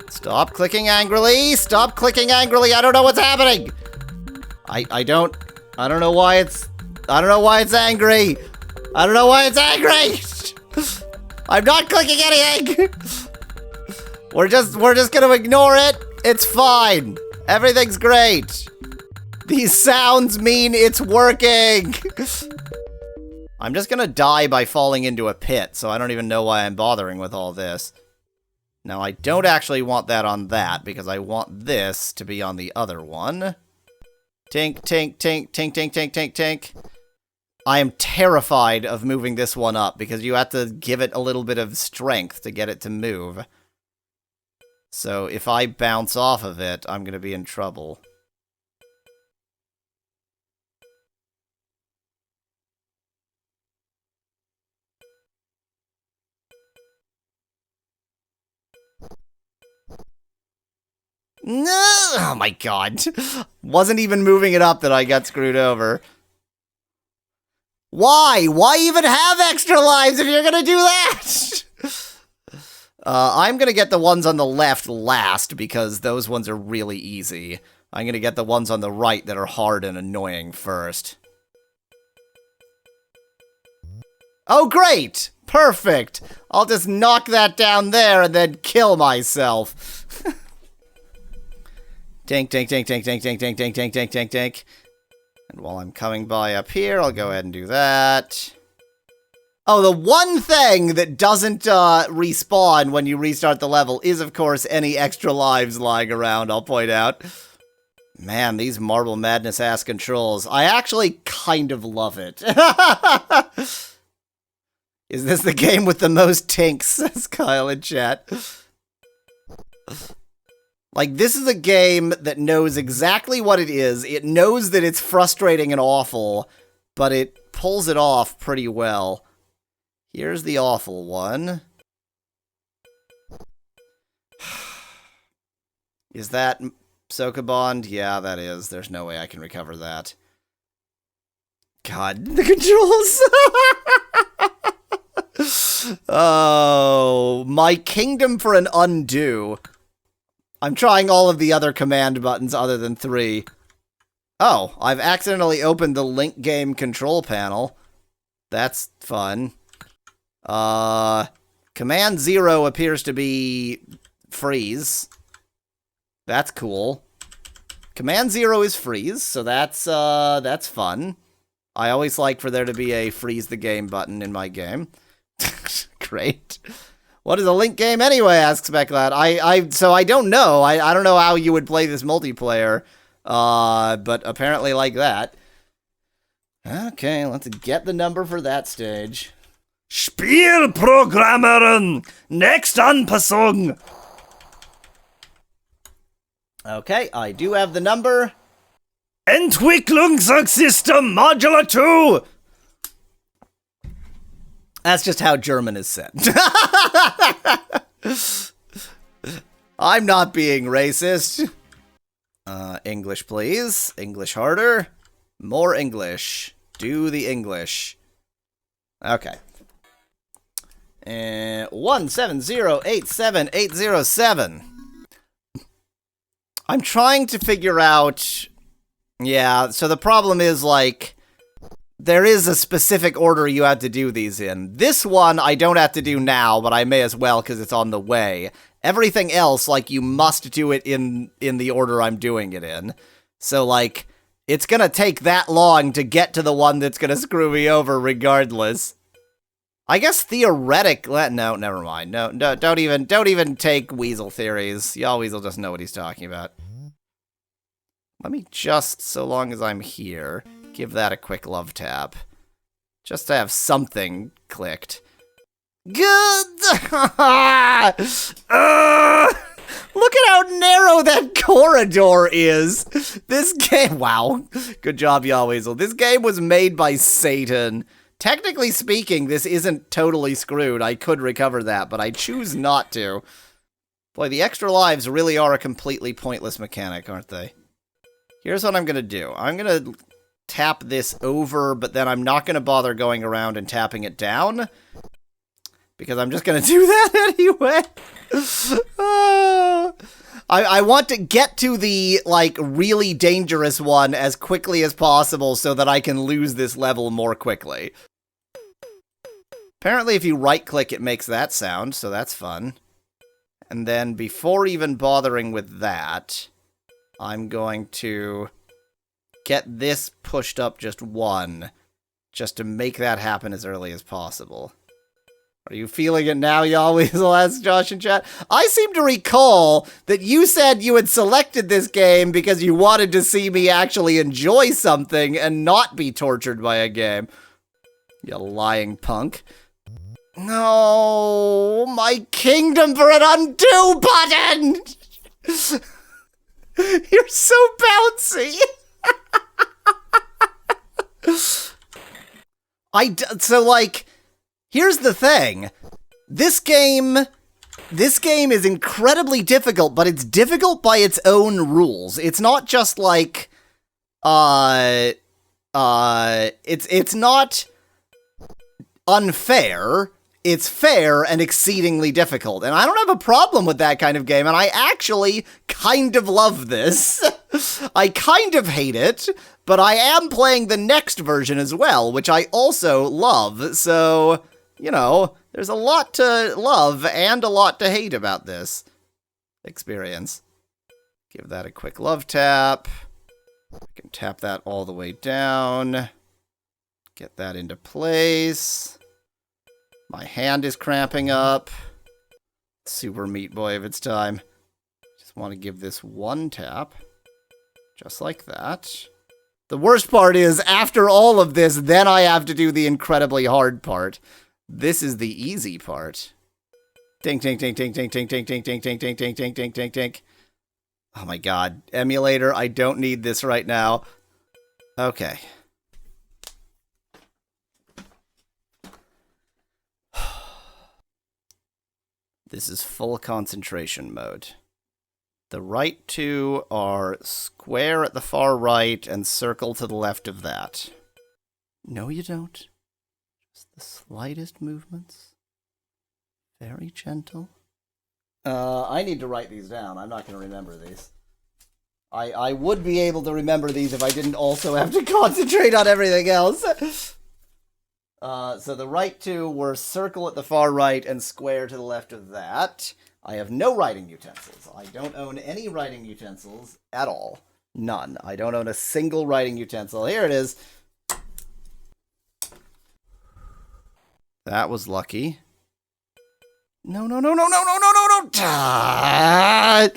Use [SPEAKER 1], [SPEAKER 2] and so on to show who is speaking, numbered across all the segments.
[SPEAKER 1] Stop clicking angrily! Stop clicking angrily! I don't know what's happening! I don't know why it's... I don't know why it's angry! I don't know why it's angry! I'm not clicking anything! We're just gonna ignore it! It's fine! Everything's great! These sounds mean it's working! I'm just gonna die by falling into a pit, so I don't even know why I'm bothering with all this. Now, I don't actually want that on that, because I want this to be on the other one. Tink, tink, tink, tink, tink, tink, tink, tink. I am terrified of moving this one up, because you have to give it a little bit of strength to get it to move. So, if I bounce off of it, I'm gonna be in trouble. No! Oh my god. Wasn't even moving it up that I got screwed over. Why? Why even have extra lives if you're gonna do that? I'm gonna get the ones on the left last, because those ones are really easy. I'm gonna get the ones on the right that are hard and annoying first. Oh, great! Perfect! I'll just knock that down there and then kill myself. Tink, tink, tink, tink, tink, tink, tink, tink, tink, tink, tink, tink. And while I'm coming by up here, I'll go ahead and do that. Oh, the one thing that doesn't respawn when you restart the level is, of course, any extra lives lying around, I'll point out. Man, these Marble Madness-ass controls. I actually kind of love it. Is this the game with the most tinks, says Kyle in chat. Like, this is a game that knows exactly what it is. It knows that it's frustrating and awful, but it pulls it off pretty well. Here's the awful one. Is that Sokoban? Yeah, that is. There's no way I can recover that. God, the controls! Oh, my kingdom for an undo. I'm trying all of the other command buttons other than 3. Oh, I've accidentally opened the Link Game control panel. That's fun. Command 0 appears to be freeze. That's cool. Command 0 is freeze, so that's fun. I always like for there to be a freeze the game button in my game. Great. What is a Link game anyway, asks Becklad. So I don't know. I don't know how you would play this multiplayer, but apparently like that. Okay, let's get the number for that stage. Spielprogrammerin! Next Anpassung! Okay, I do have the number. Entwicklungssystem Modular 2! That's just how German is said. I'm not being racist. English, please. English harder. More English. Do the English. Okay. 170878807. I'm trying to figure out... Yeah, so the problem is, like... There is a specific order you have to do these in. This one I don't have to do now, but I may as well because it's on the way. Everything else, like, you must do it in the order I'm doing it in. So, like, it's gonna take that long to get to the one that's gonna screw me over regardless. I guess theoretically... No, never mind. No, don't even take Weasel theories. Y'all Weasel doesn't know what he's talking about. Let me just, so long as I'm here... give that a quick love tap. Just to have something clicked. Good! Look at how narrow that corridor is! This game... Wow. Good job, y'all Weasel. This game was made by Satan. Technically speaking, this isn't totally screwed. I could recover that, but I choose not to. Boy, the extra lives really are a completely pointless mechanic, aren't they? Here's what I'm gonna do. I'm gonna... tap this over, but then I'm not going to bother going around and tapping it down. because I'm just gonna do that anyway. I want to get to the, like, really dangerous one as quickly as possible so that I can lose this level more quickly. Apparently, if you right-click, it makes that sound, so that's fun. And then, before even bothering with that, I'm going to get this pushed up just one, just to make that happen as early as possible. Are you feeling it now, y'all? Weasel asked Josh in chat. I seem to recall that you said you had selected this game because you wanted to see me actually enjoy something and not be tortured by a game. You lying punk. No, my kingdom for an undo button! You're so bouncy. So, like, here's the thing. This game is incredibly difficult, but it's difficult by its own rules. It's not just like, it's not unfair. It's fair and exceedingly difficult. And I don't have a problem with that kind of game, and I actually kind of love this. I kind of hate it, but I am playing the NeXT version as well, which I also love, so, you know, there's a lot to love and a lot to hate about this experience. Give that a quick love tap. I can tap that all the way down. Get that into place. My hand is cramping up. Super Meat Boy of its time. Just want to give this one tap. Just like that. The worst part is, after all of this, then I have to do the incredibly hard part. This is the easy part. Tink, tink, tink, tink, tink, tink, tink, tink, tink, tink, tink, tink, tink, tink, tink, tink. Oh my god. Emulator, I don't need this right now. Okay. This is full concentration mode. The right two are square at the far right and circle to the left of that. No, you don't. Just the slightest movements. Very gentle. I need to write these down. I'm not going to remember these. I would be able to remember these if I didn't also have to concentrate on everything else. So the right two were circle at the far right and square to the left of that. I have no writing utensils. I don't own any writing utensils at all. None. I don't own a single writing utensil. Here it is. That was lucky. No, no, no, no, no, no, no, no, no!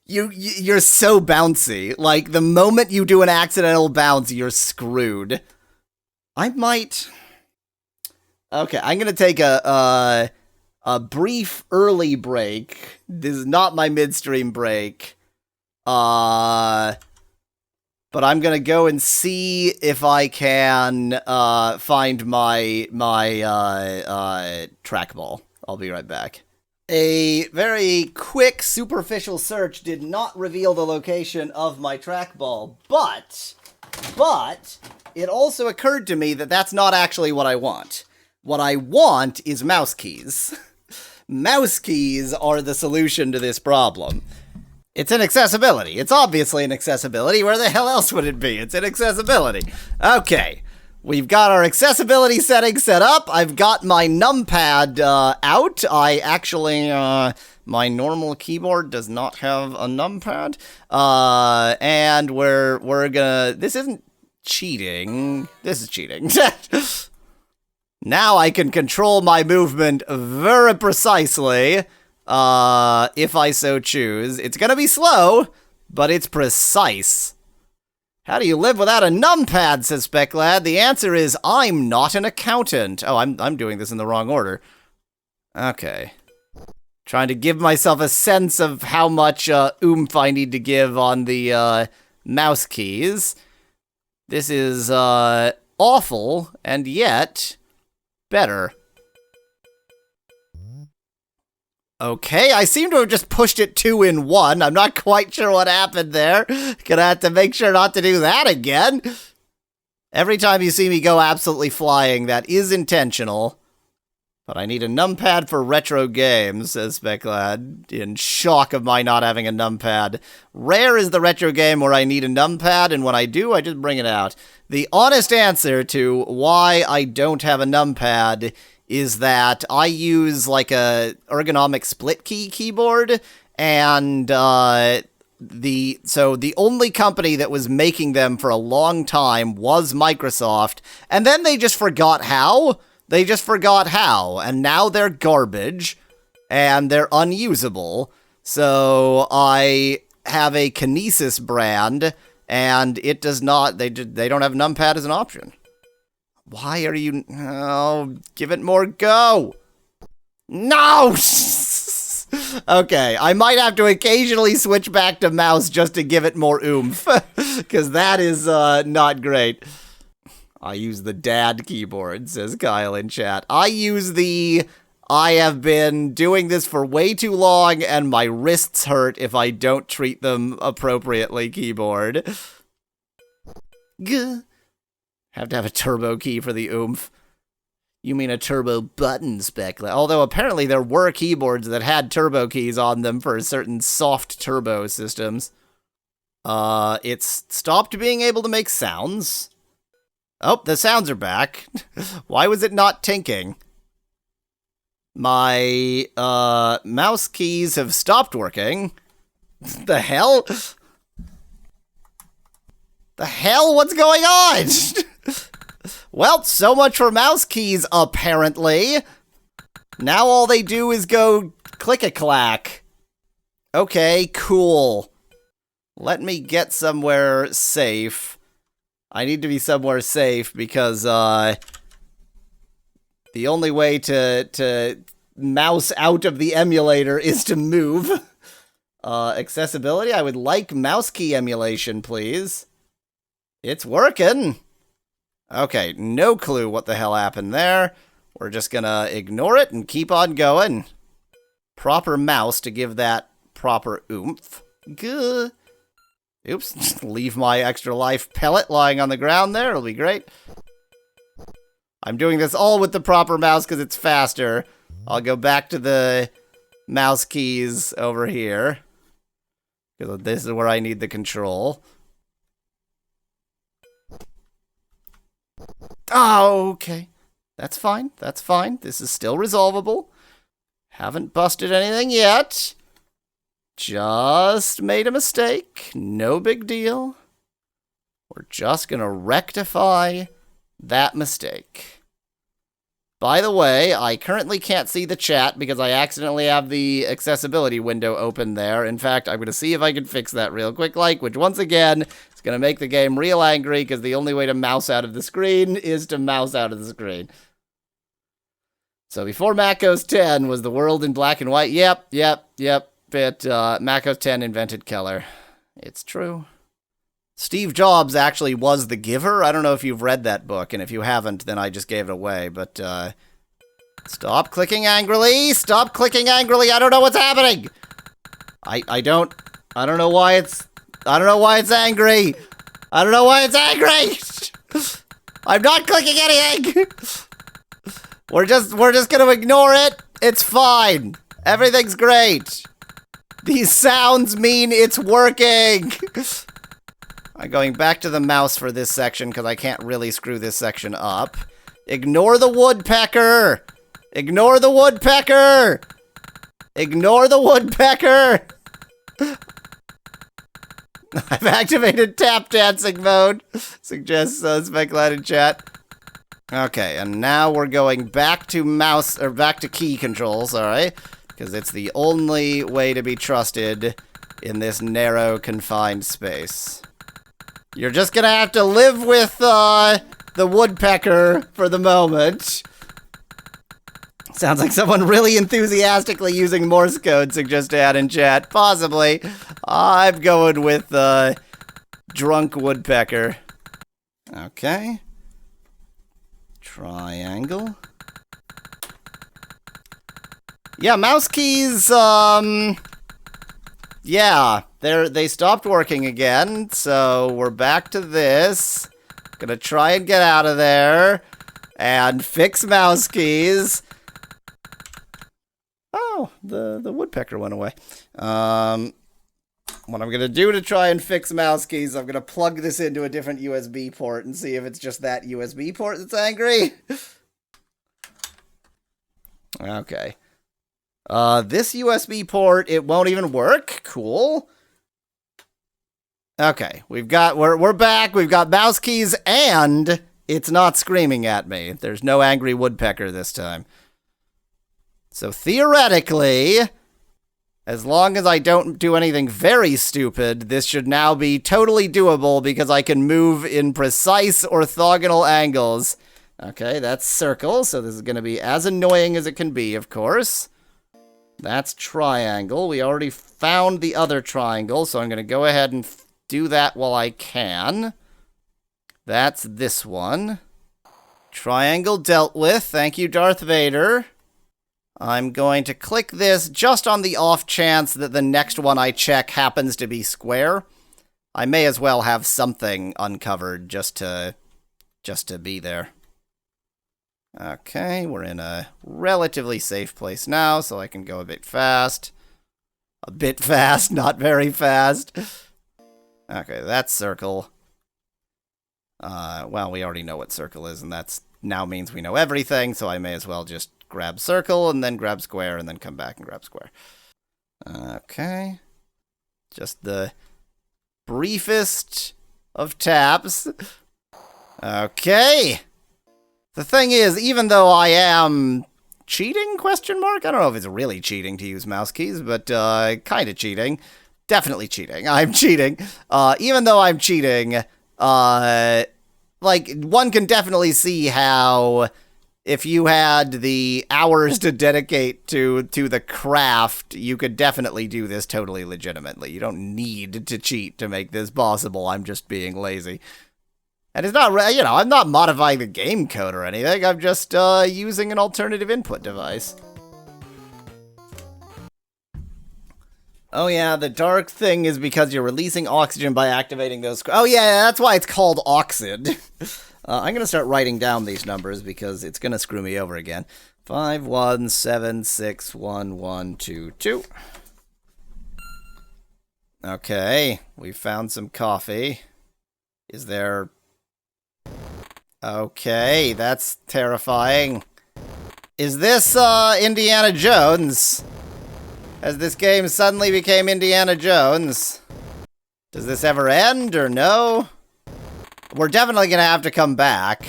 [SPEAKER 1] You're so bouncy. Like, the moment you do an accidental bounce, you're screwed. I might... Okay, I'm gonna take a brief early break. This is not my midstream break. But I'm gonna go and see if I can find my trackball. I'll be right back. A very quick, superficial search did not reveal the location of my trackball, but it also occurred to me that that's not actually what I want. What I want is mouse keys. Mouse keys are the solution to this problem. It's inaccessibility. It's obviously inaccessibility. Where the hell else would it be? It's inaccessibility. Okay. We've got our accessibility settings set up. I've got my numpad out. I actually, my normal keyboard does not have a numpad. And we're gonna, this isn't cheating. This is cheating. Now I can control my movement very precisely, if I so choose. It's gonna be slow, but it's precise. How do you live without a numpad, says Speclad? The answer is, I'm not an accountant. Oh, I'm doing this in the wrong order. Okay. Trying to give myself a sense of how much oomph I need to give on the mouse keys. This is awful, and yet better. Okay, I seem to have just pushed it 2 in 1. I'm not quite sure what happened there. Gonna have to make sure not to do that again. Every time you see me go absolutely flying, that is intentional. But I need a numpad for retro games, says Speclad, in shock of my not having a numpad. Rare is the retro game where I need a numpad, and when I do, I just bring it out. The honest answer to why I don't have a numpad is that I use like a ergonomic split key keyboard, and the only company that was making them for a long time was Microsoft, and then they just forgot how. They just forgot how, and now they're garbage, and they're unusable. So I have a Kinesis brand, and it does not. They don't have numpad as an option. Why are you... Oh, give it more go! No! Okay, I might have to occasionally switch back to mouse just to give it more oomph. Because that is not great. I use the dad keyboard, says Kyle in chat. I use the... I have been doing this for way too long, and my wrists hurt if I don't treat them appropriately keyboard. Gah. Have to have a turbo key for the oomph. You mean a turbo button, Specla? Although apparently there were keyboards that had turbo keys on them for certain soft turbo systems. It's stopped being able to make sounds. Oh, the sounds are back. Why was it not tinking? My, mouse keys have stopped working. The hell? The hell? What's going on? Well, so much for mouse keys, apparently. Now all they do is go click-a-clack. Okay, cool. Let me get somewhere safe. I need to be somewhere safe because, the only way to mouse out of the emulator is to move. Accessibility? I would like mouse key emulation, please. It's working. Okay, no clue what the hell happened there. We're just gonna ignore it and keep on going. Proper mouse to give that proper oomph. Gah. Oops, leave my extra life pellet lying on the ground there. It'll be great. I'm doing this all with the proper mouse because it's faster. I'll go back to the mouse keys over here, because this is where I need the control. Oh, okay. That's fine. That's fine. This is still resolvable. Haven't busted anything yet. Just made a mistake. No big deal. We're just gonna rectify that mistake. By the way, I currently can't see the chat because I accidentally have the accessibility window open there. In fact, I'm going to see if I can fix that real quick, which once again is going to make the game real angry because the only way to mouse out of the screen is to mouse out of the screen. So before Mac OS 10 was the world in black and white. Yep. But Mac OS 10 invented color. It's true. Steve Jobs actually was the giver. I don't know if you've read that book, and if you haven't, then I just gave it away, but, stop clicking angrily! Stop clicking angrily! I don't know what's happening! I don't know why it's angry! I don't know why it's angry! I'm not clicking anything! We're just gonna ignore it! It's fine! Everything's great! These sounds mean it's working! I'm going back to the mouse for this section because I can't really screw this section up. Ignore the woodpecker! Ignore the woodpecker! Ignore the woodpecker! I've activated tap dancing mode, suggests Speclad in chat. Okay, and now we're going back to mouse, or back to key controls, alright? Because it's the only way to be trusted in this narrow, confined space. You're just gonna have to live with, the woodpecker for the moment. Sounds like someone really enthusiastically using Morse code, suggests to add in chat. Possibly. I'm going with, drunk woodpecker. Okay. Triangle. Yeah, mouse keys, yeah, they stopped working again, so we're back to this. Gonna try and get out of there and fix mouse keys. Oh, the woodpecker went away. What I'm gonna do to try and fix mouse keys, I'm gonna plug this into a different USB port and see if it's just that USB port that's angry. Okay. This USB port, it won't even work. Cool. Okay, we're back. We've got mouse keys and it's not screaming at me. There's no angry woodpecker this time. So theoretically, as long as I don't do anything very stupid, this should now be totally doable because I can move in precise orthogonal angles. Okay, that's circle, so this is going to be as annoying as it can be, of course. That's triangle. We already found the other triangle, so I'm going to go ahead and do that while I can. That's this one. Triangle dealt with. Thank you, Darth Vader. I'm going to click this just on the off chance that the next one I check happens to be square. I may as well have something uncovered just to be there. Okay, we're in a relatively safe place now, so I can go a bit fast. A bit fast, not very fast. Okay, that's circle. Well, we already know what circle is, and that's now means we know everything, so I may as well just grab circle, and then grab square, and then come back and grab square. Okay. Just the briefest of taps. Okay. The thing is, even though I am cheating, question mark? I don't know if it's really cheating to use mouse keys, but kind of cheating. Definitely cheating. I'm cheating. Even though I'm cheating, like, one can definitely see how if you had the hours to dedicate to the craft, you could definitely do this totally legitimately. You don't need to cheat to make this possible. I'm just being lazy. And it's not, you know, I'm not modifying the game code or anything. I'm just using an alternative input device. Oh yeah, the dark thing is because you're releasing oxygen by activating those... Oh yeah, that's why it's called Oxyd. I'm going to start writing down these numbers because it's going to screw me over again. 51761122. Okay, we found some coffee. Is there... Okay, that's terrifying. Is this, Indiana Jones? Has this game suddenly became Indiana Jones? Does this ever end, or no? We're definitely gonna have to come back.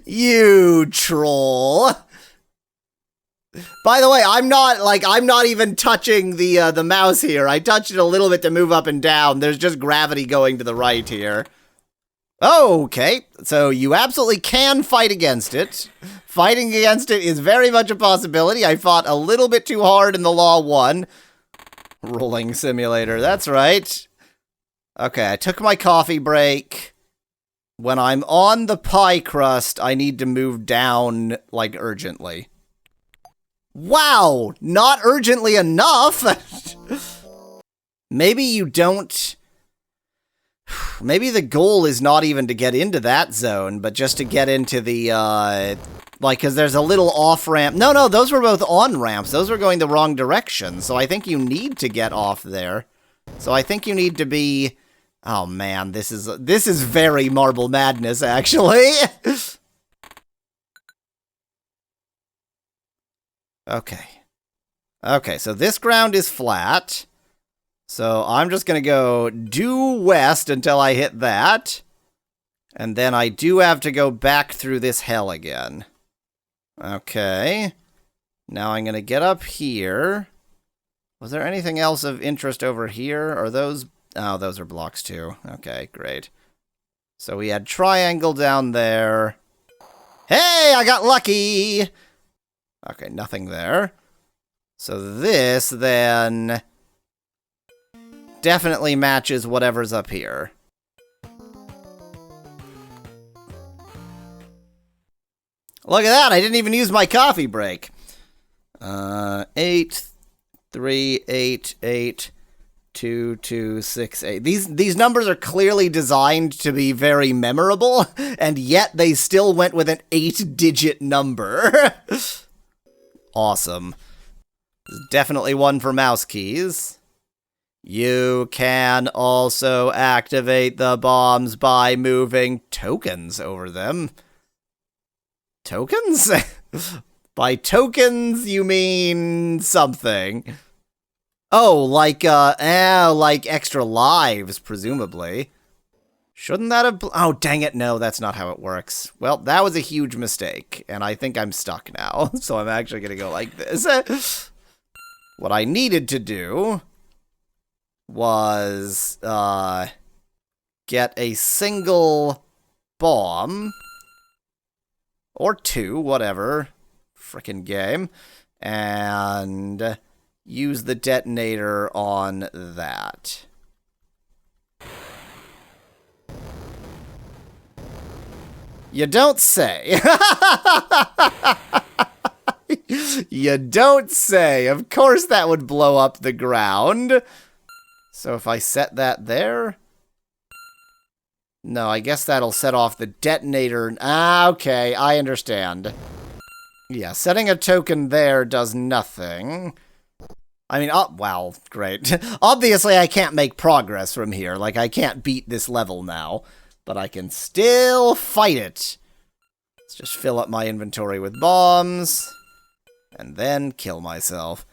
[SPEAKER 1] You troll. By the way, I'm not even touching the mouse here. I touched it a little bit to move up and down. There's just gravity going to the right here. Okay, so you absolutely can fight against it. Fighting against it is very much a possibility. I fought a little bit too hard in the Law 1. Rolling simulator, that's right. Okay, I took my coffee break. When I'm on the pie crust, I need to move down, like, urgently. Wow! Not urgently enough! Maybe you don't... Maybe the goal is not even to get into that zone, but just to get into the, like, because there's a little off-ramp. No, those were both on-ramps. Those were going the wrong direction, so I think you need to get off there. So I think you need to be... Oh, man, this is very Marble Madness, actually. Okay. Okay, so this ground is flat. So I'm just going to go due west until I hit that. And then I do have to go back through this hell again. Okay. Now I'm going to get up here. Was there anything else of interest over here? Are those... Oh, those are blocks too. Okay, great. So we had triangle down there. Hey, I got lucky! Okay, nothing there. So this, then... definitely matches whatever's up here. Look at that, I didn't even use my coffee break. 8, 3, 8, 8, 2, 2, 6, 8. These numbers are clearly designed to be very memorable, and yet they still went with an 8-digit number. Awesome. There's definitely one for mouse keys. You can also activate the bombs by moving tokens over them. Tokens? By tokens, you mean something. Oh, like extra lives, presumably. Shouldn't that have... Oh, dang it, no, that's not how it works. Well, that was a huge mistake, and I think I'm stuck now, so I'm actually gonna go like this. What I needed to do was, get a single bomb, or 2, whatever, frickin' game, and use the detonator on that. You don't say. You don't say. Of course that would blow up the ground. So if I set that there... No, I guess that'll set off the detonator. Ah, okay, I understand. Yeah, setting a token there does nothing. I mean, oh, well, great. Obviously, I can't make progress from here. Like, I can't beat this level now. But I can still fight it. Let's just fill up my inventory with bombs. And then kill myself.